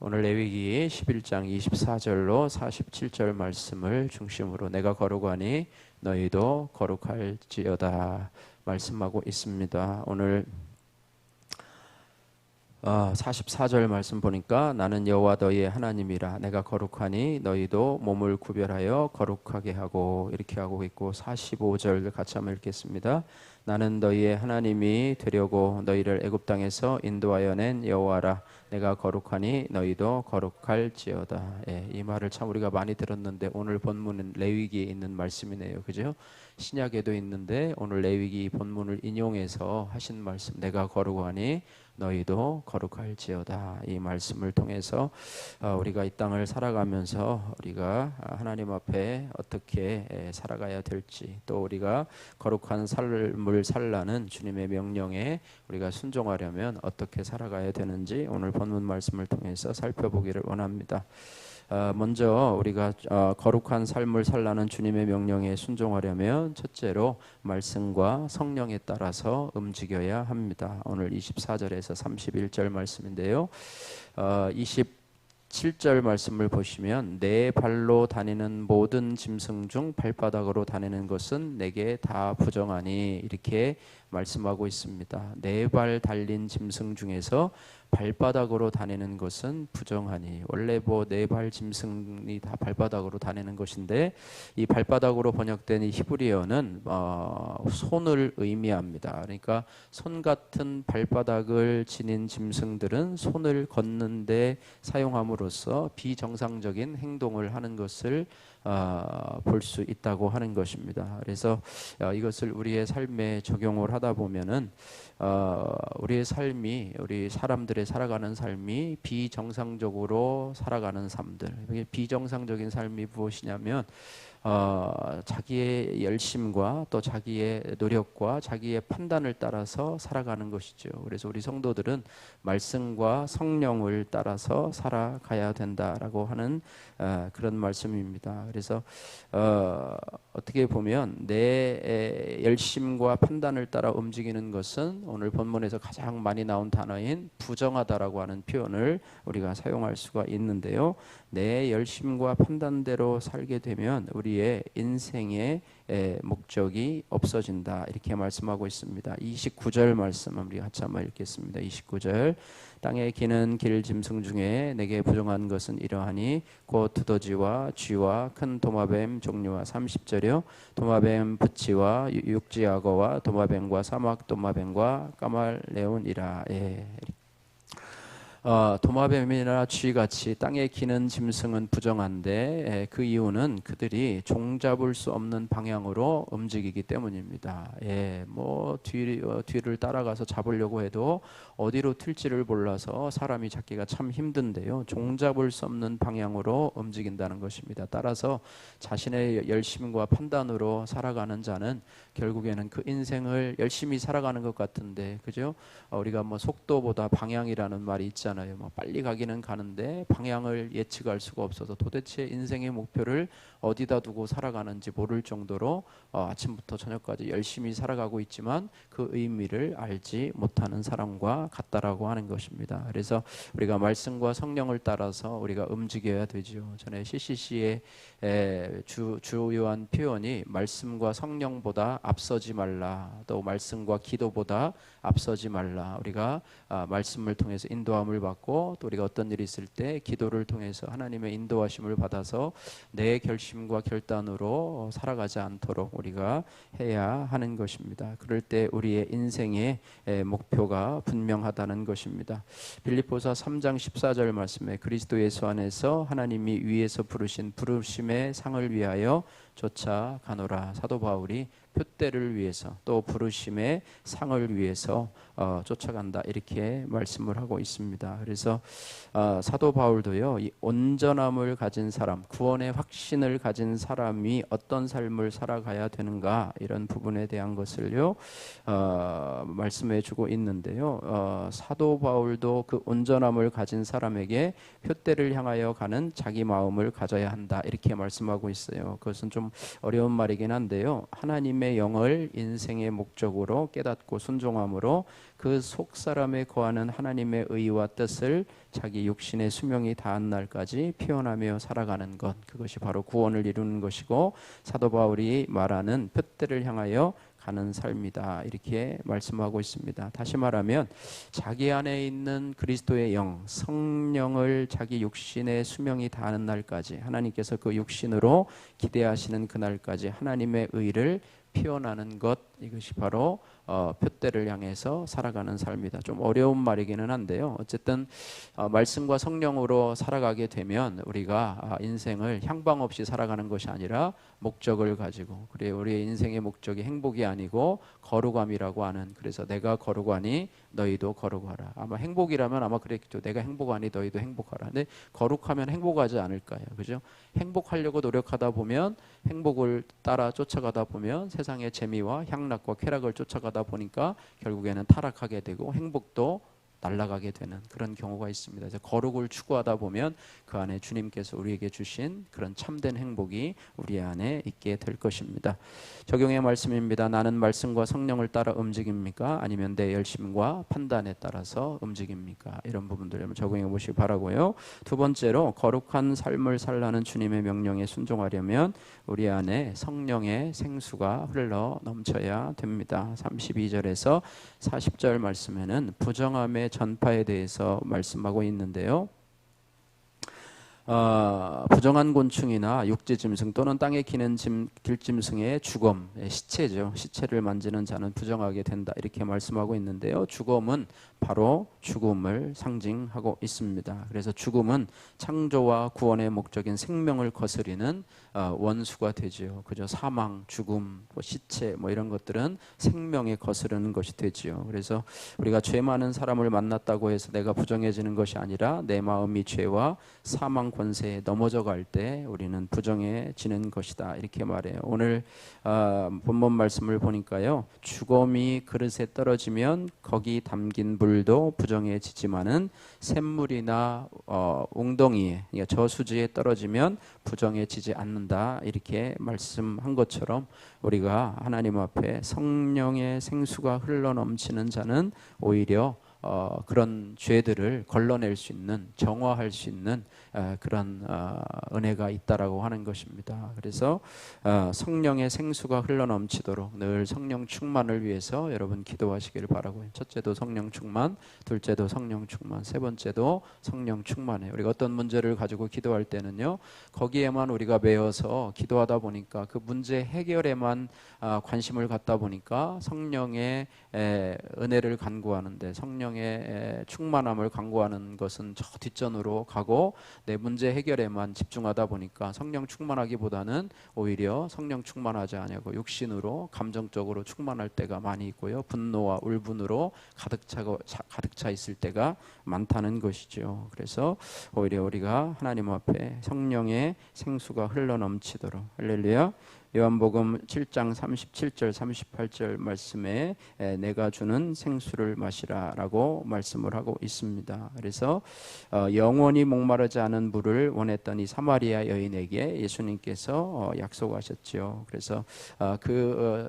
오늘 레위기 11장 24절로 47절 말씀을 중심으로 내가 거룩하니 너희도 거룩할지어다 말씀하고 있습니다. 오늘 44절 말씀 보니까 나는 여호와 너희의 하나님이라 내가 거룩하니 너희도 몸을 구별하여 거룩하게 하고 이렇게 하고 있고 45절 같이 한번 읽겠습니다. 나는 너희의 하나님이 되려고 너희를 애굽 땅에서 인도하여 낸 여호와라 내가 거룩하니 너희도 거룩할지어다. 이 말을 참 우리가 많이 들었는데 오늘 본문은 레위기에 있는 말씀이네요. 그죠? 신약에도 있는데 오늘 레위기 본문을 인용해서 하신 말씀 내가 거룩하니 너희도 거룩할지어다. 이 말씀을 통해서 우리가 이 땅을 살아가면서 우리가 하나님 앞에 어떻게 살아가야 될지 또 우리가 거룩한 삶을 살라는 주님의 명령에 우리가 순종하려면 어떻게 살아가야 되는지 오늘 본문 말씀을 통해서 살펴보기를 원합니다. 먼저 우리가 거룩한 삶을 살라는 주님의 명령에 순종하려면 첫째로 말씀과 성령에 따라서 움직여야 합니다. 오늘 24절에서 31절 말씀인데요. 27절 말씀을 보시면 내 발로 다니는 모든 짐승 중 발바닥으로 다니는 것은 내게 다 부정하니 이렇게 말씀하고 있습니다. 네 발 달린 짐승 중에서 발바닥으로 다니는 것은 부정하니 원래 네 발 짐승이 다 발바닥으로 다니는 것인데 이 발바닥으로 번역된 이 히브리어는 손을 의미합니다. 그러니까 손 같은 발바닥을 지닌 짐승들은 손을 걷는데 사용함으로써 비정상적인 행동을 하는 것을 볼 수 있다고 하는 것입니다. 그래서 이것을 우리의 삶에 적용을 하다 보면은 우리의 삶이 우리 사람들의 살아가는 삶이 비정상적으로 살아가는 삶들 비정상적인 삶이 무엇이냐면 자기의 열심과 또 자기의 노력과 자기의 판단을 따라서 살아가는 것이죠. 그래서 우리 성도들은 말씀과 성령을 따라서 살아가야 된다라고 하는 그런 말씀입니다. 그래서 어떻게 보면 내 열심과 판단을 따라 움직이는 것은 오늘 본문에서 가장 많이 나온 단어인 부정하다라고 하는 표현을 우리가 사용할 수가 있는데요. 내 열심과 판단대로 살게 되면 우리의 인생의 목적이 없어진다 이렇게 말씀하고 있습니다. 29절 말씀 우리 같이 한번 읽겠습니다. 29절 땅에 기는 길 짐승 중에 내게 부정한 것은 이러하니 곧 두더지와 쥐와 큰 도마뱀 종류와 30절이요 도마뱀 부치와 육지악어와 도마뱀과 사막 도마뱀과 까말레온이라. 도마뱀이나 쥐같이 땅에 기는 짐승은 부정한데 그 이유는 그들이 종잡을 수 없는 방향으로 움직이기 때문입니다. 뒤를 따라가서 잡으려고 해도 어디로 튈지를 몰라서 사람이 잡기가 참 힘든데요. 종잡을 수 없는 방향으로 움직인다는 것입니다. 따라서 자신의 열심과 판단으로 살아가는 자는 결국에는 그 인생을 열심히 살아가는 것 같은데, 그죠? 우리가 속도보다 방향이라는 말이 있잖아요. 빨리 가기는 가는데 방향을 예측할 수가 없어서 도대체 인생의 목표를 어디다 두고 살아가는지 모를 정도로 아침부터 저녁까지 열심히 살아가고 있지만 그 의미를 알지 못하는 사람과 같다라고 하는 것입니다. 그래서 우리가 말씀과 성령을 따라서 우리가 움직여야 되죠. 전에 CCC의 주요한 표현이 말씀과 성령보다 앞서지 말라, 또 말씀과 기도보다 앞서지 말라. 우리가 말씀을 통해서 인도함을 받고 또 우리가 어떤 일이 있을 때 기도를 통해서 하나님의 인도하심을 받아서 내 결심과 결단으로 살아가지 않도록 우리가 해야 하는 것입니다. 그럴 때 우리의 인생의 목표가 분명하다는 것입니다. 빌립보서 3장 14절 말씀에 그리스도 예수 안에서 하나님이 위에서 부르신 부르심의 상을 위하여 쫓아가노라. 사도 바울이 표대를 위해서 또 부르심의 상을 위해서 쫓아간다 이렇게 말씀을 하고 있습니다. 그래서 사도 바울도요, 이 온전함을 가진 사람, 구원의 확신을 가진 사람이 어떤 삶을 살아가야 되는가 이런 부분에 대한 것을요 말씀해 주고 있는데요. 사도 바울도 그 온전함을 가진 사람에게 표대를 향하여 가는 자기 마음을 가져야 한다 이렇게 말씀하고 있어요. 그것은 좀 어려운 말이긴 한데요. 하나님의 하나님의 영을 인생의 목적으로 깨닫고 순종함으로 그 속사람에 거하는 하나님의 의와 뜻을 자기 육신의 수명이 다한 날까지 표현하며 살아가는 것, 그것이 바로 구원을 이루는 것이고 사도 바울이 말하는 표대를 향하여 가는 삶이다, 이렇게 말씀하고 있습니다. 다시 말하면 자기 안에 있는 그리스도의 영, 성령을 자기 육신의 수명이 다하는 날까지, 하나님께서 그 육신으로 기대하시는 그날까지 하나님의 의를 표현하는 것, 이것이 바로 표대를 향해서 살아가는 삶이다. 좀 어려운 말이기는 한데요. 어쨌든 말씀과 성령으로 살아가게 되면 우리가 인생을 향방 없이 살아가는 것이 아니라 목적을 가지고, 그래 우리의 인생의 목적이 행복이 아니고 거룩함이라고 하는, 그래서 내가 거룩하니 너희도 거룩하라. 아마 행복이라면 아마 그랬겠죠. 내가 행복하니 너희도 행복하라. 근데 거룩하면 행복하지 않을까요? 그죠? 행복하려고 노력하다 보면, 행복을 따라 쫓아가다 보면 세상의 재미와 향락과 쾌락을 쫓아가다 보니까 결국에는 타락하게 되고 행복도 날아가게 되는 그런 경우가 있습니다. 그래서 거룩을 추구하다 보면 그 안에 주님께서 우리에게 주신 그런 참된 행복이 우리 안에 있게 될 것입니다. 적용의 말씀입니다. 나는 말씀과 성령을 따라 움직입니까? 아니면 내 열심과 판단에 따라서 움직입니까? 이런 부분들 한번 적용해 보시기 바라고요. 두 번째로, 거룩한 삶을 살라는 주님의 명령에 순종하려면 우리 안에 성령의 생수가 흘러 넘쳐야 됩니다. 32절에서 40절 말씀에는 부정함의 전파에 대해서 말씀하고 있는데요. 부정한 곤충이나 육지짐승 또는 땅에 기는 들짐승의 주검, 시체죠. 시체를 만지는 자는 부정하게 된다, 이렇게 말씀하고 있는데요. 주검은 바로 죽음을 상징하고 있습니다. 그래서 죽음은 창조와 구원의 목적인 생명을 거스리는 원수가 되지요. 그죠? 사망, 죽음, 시체 이런 것들은 생명에 거스르는 것이 되지요. 그래서 우리가 죄 많은 사람을 만났다고 해서 내가 부정해지는 것이 아니라 내 마음이 죄와 사망 권세에 넘어져 갈 때 우리는 부정해지는 것이다, 이렇게 말해요. 오늘 본문 말씀을 보니까요, 주검이 그릇에 떨어지면 거기 담긴 물도 부정해지지만은 샘물이나 웅덩이에, 그러니까 저수지에 떨어지면 부정해지지 않는다, 이렇게 말씀한 것처럼 우리가 하나님 앞에 성령의 생수가 흘러넘치는 자는 오히려 그런 죄들을 걸러낼 수 있는, 정화할 수 있는 그런 은혜가 있다라고 하는 것입니다. 그래서 성령의 생수가 흘러넘치도록 늘 성령 충만을 위해서 여러분 기도하시기를 바라고요. 첫째도 성령 충만, 둘째도 성령 충만, 세 번째도 성령 충만해. 우리가 어떤 문제를 가지고 기도할 때는요, 거기에만 우리가 매여서 기도하다 보니까 그 문제 해결에만 관심을 갖다 보니까 성령의 은혜를 간구하는데, 성령의 충만함을 간구하는 것은 저 뒷전으로 가고 내 문제 해결에만 집중하다 보니까 성령 충만하기보다는 오히려 성령 충만하지 않고 육신으로 감정적으로 충만할 때가 많이 있고요, 분노와 울분으로 가득 차 있을 때가 많다는 것이죠. 그래서 오히려 우리가 하나님 앞에 성령의 생수가 흘러넘치도록, 할렐루야. 요한복음 7장 37절 38절 말씀에 내가 주는 생수를 마시라라고 말씀을 하고 있습니다. 그래서 영원히 목마르지 않은 물을 원했던 이 사마리아 여인에게 예수님께서 약속하셨죠. 그래서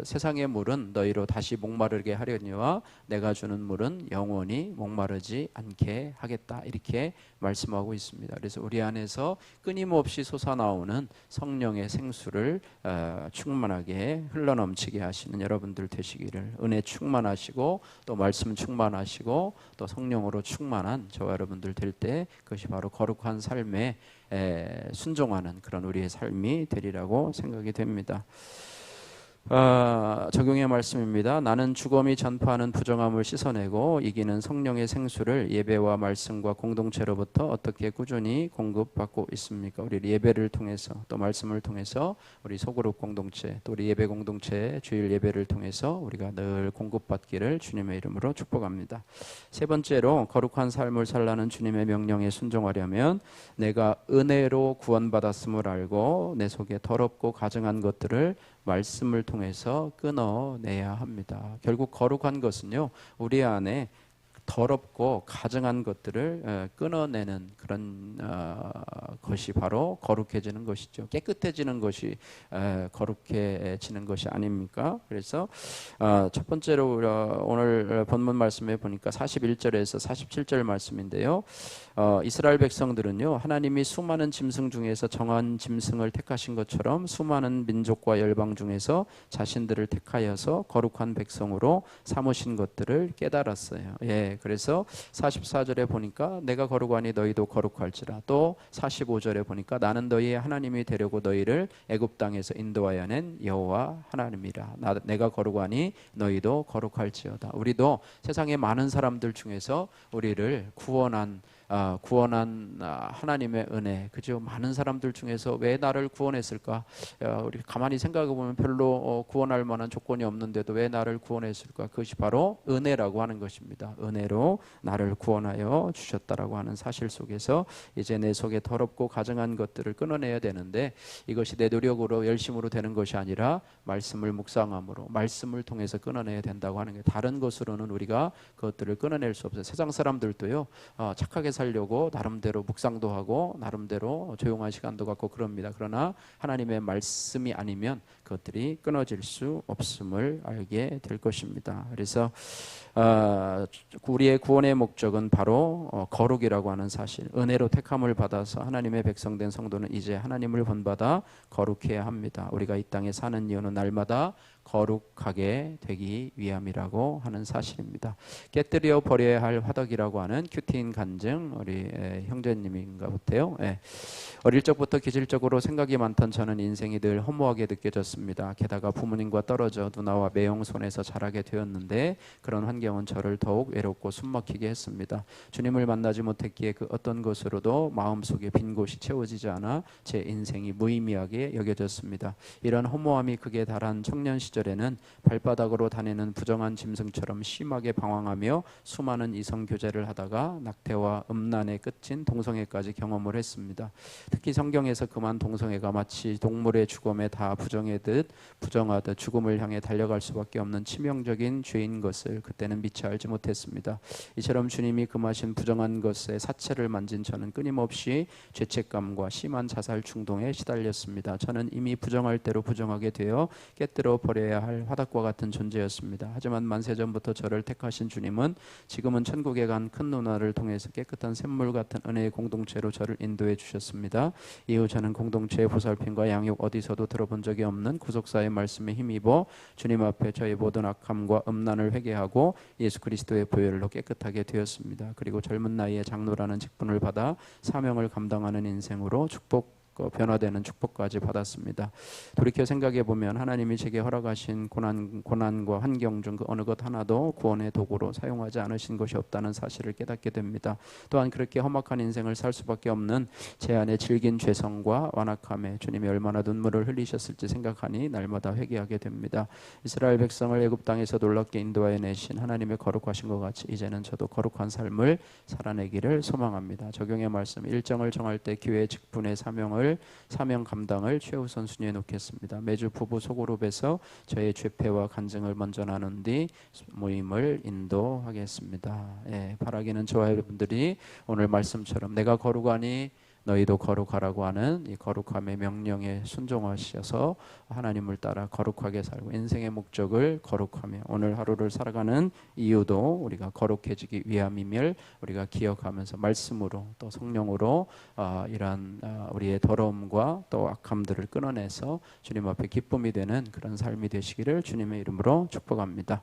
세상의 물은 너희로 다시 목마르게 하려니와 내가 주는 물은 영원히 목마르지 않게 하겠다, 이렇게 말씀하고 있습니다. 그래서 우리 안에서 끊임없이 솟아나오는 성령의 생수를 충만하게 흘러넘치게 하시는 여러분들 되시기를, 은혜 충만하시고 또 말씀 충만하시고 또 성령으로 충만한 저와 여러분들 될 때 그것이 바로 거룩한 삶에 순종하는 그런 우리의 삶이 되리라고 생각이 됩니다. 적용의 말씀입니다. 나는 주검이 전파하는 부정함을 씻어내고 이기는 성령의 생수를 예배와 말씀과 공동체로부터 어떻게 꾸준히 공급받고 있습니까? 우리 예배를 통해서, 또 말씀을 통해서, 우리 소그룹 공동체, 또 우리 예배 공동체 주일 예배를 통해서 우리가 늘 공급받기를 주님의 이름으로 축복합니다. 세 번째로, 거룩한 삶을 살라는 주님의 명령에 순종하려면 내가 은혜로 구원받았음을 알고 내 속에 더럽고 가증한 것들을 말씀을 통해서 끊어내야 합니다. 결국 거룩한 것은요, 우리 안에 더럽고 가증한 것들을 끊어내는 그런 것이 바로 거룩해지는 것이죠. 깨끗해지는 것이 거룩해지는 것이 아닙니까? 그래서 첫 번째로 오늘 본문 말씀에 보니까 41절에서 47절 말씀인데요. 이스라엘 백성들은요, 하나님이 수많은 짐승 중에서 정한 짐승을 택하신 것처럼 수많은 민족과 열방 중에서 자신들을 택하여서 거룩한 백성으로 삼으신 것들을 깨달았어요. 예, 그래서 44절에 보니까 내가 거룩하니 너희도 거룩할지라. 또 45절에 보니까 나는 너희의 하나님이 되려고 너희를 애굽 땅에서 인도하여 낸 여호와 하나님이라. 내가 거룩하니 너희도 거룩할지어다. 우리도 세상의 많은 사람들 중에서 우리를 구원한 하나님의 은혜, 그죠? 많은 사람들 중에서 왜 나를 구원했을까? 우리 가만히 생각해 보면 별로 구원할 만한 조건이 없는데도 왜 나를 구원했을까? 그것이 바로 은혜라고 하는 것입니다. 은혜로 나를 구원하여 주셨다라고 하는 사실 속에서 이제 내 속에 더럽고 가증한 것들을 끊어내야 되는데, 이것이 내 노력으로 열심으로 되는 것이 아니라 말씀을 묵상함으로, 말씀을 통해서 끊어내야 된다고 하는 게, 다른 것으로는 우리가 그것들을 끊어낼 수 없어요. 세상 사람들도요, 착하게 살려고 나름대로 묵상도 하고 나름대로 조용한 시간도 갖고 그럽니다. 그러나 하나님의 말씀이 아니면 그것들이 끊어질 수 없음을 알게 될 것입니다. 그래서 우리의 구원의 목적은 바로 거룩이라고 하는 사실, 은혜로 택함을 받아서 하나님의 백성된 성도는 이제 하나님을 본받아 거룩해야 합니다. 우리가 이 땅에 사는 이유는 날마다 거룩하게 되기 위함이라고 하는 사실입니다. 깨뜨려 버려야 할 화덕이라고 하는 큐틴 간증, 우리 형제님인가 보태요. 어릴 적부터 기질적으로 생각이 많던 저는 인생이 늘 허무하게 느껴졌습니다. 게다가 부모님과 떨어져 누나와 매형 손에서 자라게 되었는데, 그런 환경은 저를 더욱 외롭고 숨막히게 했습니다. 주님을 만나지 못했기에 그 어떤 것으로도 마음속에 빈 곳이 채워지지 않아 제 인생이 무의미하게 여겨졌습니다. 이런 허무함이 극에 달한 청년 시절에는 발바닥으로 다니는 부정한 짐승처럼 심하게 방황하며 수많은 이성 교제를 하다가 낙태와 음란의 끝인 동성애까지 경험을 했습니다. 특히 성경에서 그만 동성애가 마치 동물의 죽음에 다 부정하듯 죽음을 향해 달려갈 수밖에 없는 치명적인 죄인 것을 그때는 미처 알지 못했습니다. 이처럼 주님이 금하신 부정한 것에 사체를 만진 저는 끊임없이 죄책감과 심한 자살 충동에 시달렸습니다. 저는 이미 부정할 대로 부정하게 되어 깨뜨려 버려야 할 화덕과 같은 존재였습니다. 하지만 만세전부터 저를 택하신 주님은 지금은 천국에 간 큰 누나를 통해서 깨끗한 샘물 같은 은혜의 공동체로 저를 인도해 주셨습니다. 이후 저는 공동체의 보살핌과 양육 어디서도 들어본 적이 없는 구속사의 말씀에 힘입어 주님 앞에 저의 모든 악함과 음란을 회개하고 예수 그리스도의 보혈로 깨끗하게 되었습니다. 그리고 젊은 나이에 장로라는 직분을 받아 사명을 감당하는 인생으로 변화되는 축복까지 받았습니다. 돌이켜 생각해 보면 하나님이 제게 허락하신 고난과 환경 중 그 어느 것 하나도 구원의 도구로 사용하지 않으신 것이 없다는 사실을 깨닫게 됩니다. 또한 그렇게 험악한 인생을 살 수밖에 없는 제 안에 질긴 죄성과 완악함에 주님이 얼마나 눈물을 흘리셨을지 생각하니 날마다 회개하게 됩니다. 이스라엘 백성을 애굽 땅에서 놀랍게 인도하여 내신 하나님의 거룩하신 것 같이 이제는 저도 거룩한 삶을 살아내기를 소망합니다. 적용의 말씀, 일정을 정할 때 교회 직분의 사명 감당을 최우선 순위에 놓겠습니다. 매주 부부 소그룹에서 저의 죄패와 간증을 먼저 나눈 뒤 모임을 인도하겠습니다. 바라기는 저와 여러분들이 오늘 말씀처럼 내가 거룩하니 너희도 거룩하라고 하는 이 거룩함의 명령에 순종하셔서 하나님을 따라 거룩하게 살고 인생의 목적을 거룩하며 오늘 하루를 살아가는 이유도 우리가 거룩해지기 위함임을 우리가 기억하면서 말씀으로 또 성령으로 이러한 우리의 더러움과 또 악함들을 끊어내서 주님 앞에 기쁨이 되는 그런 삶이 되시기를 주님의 이름으로 축복합니다.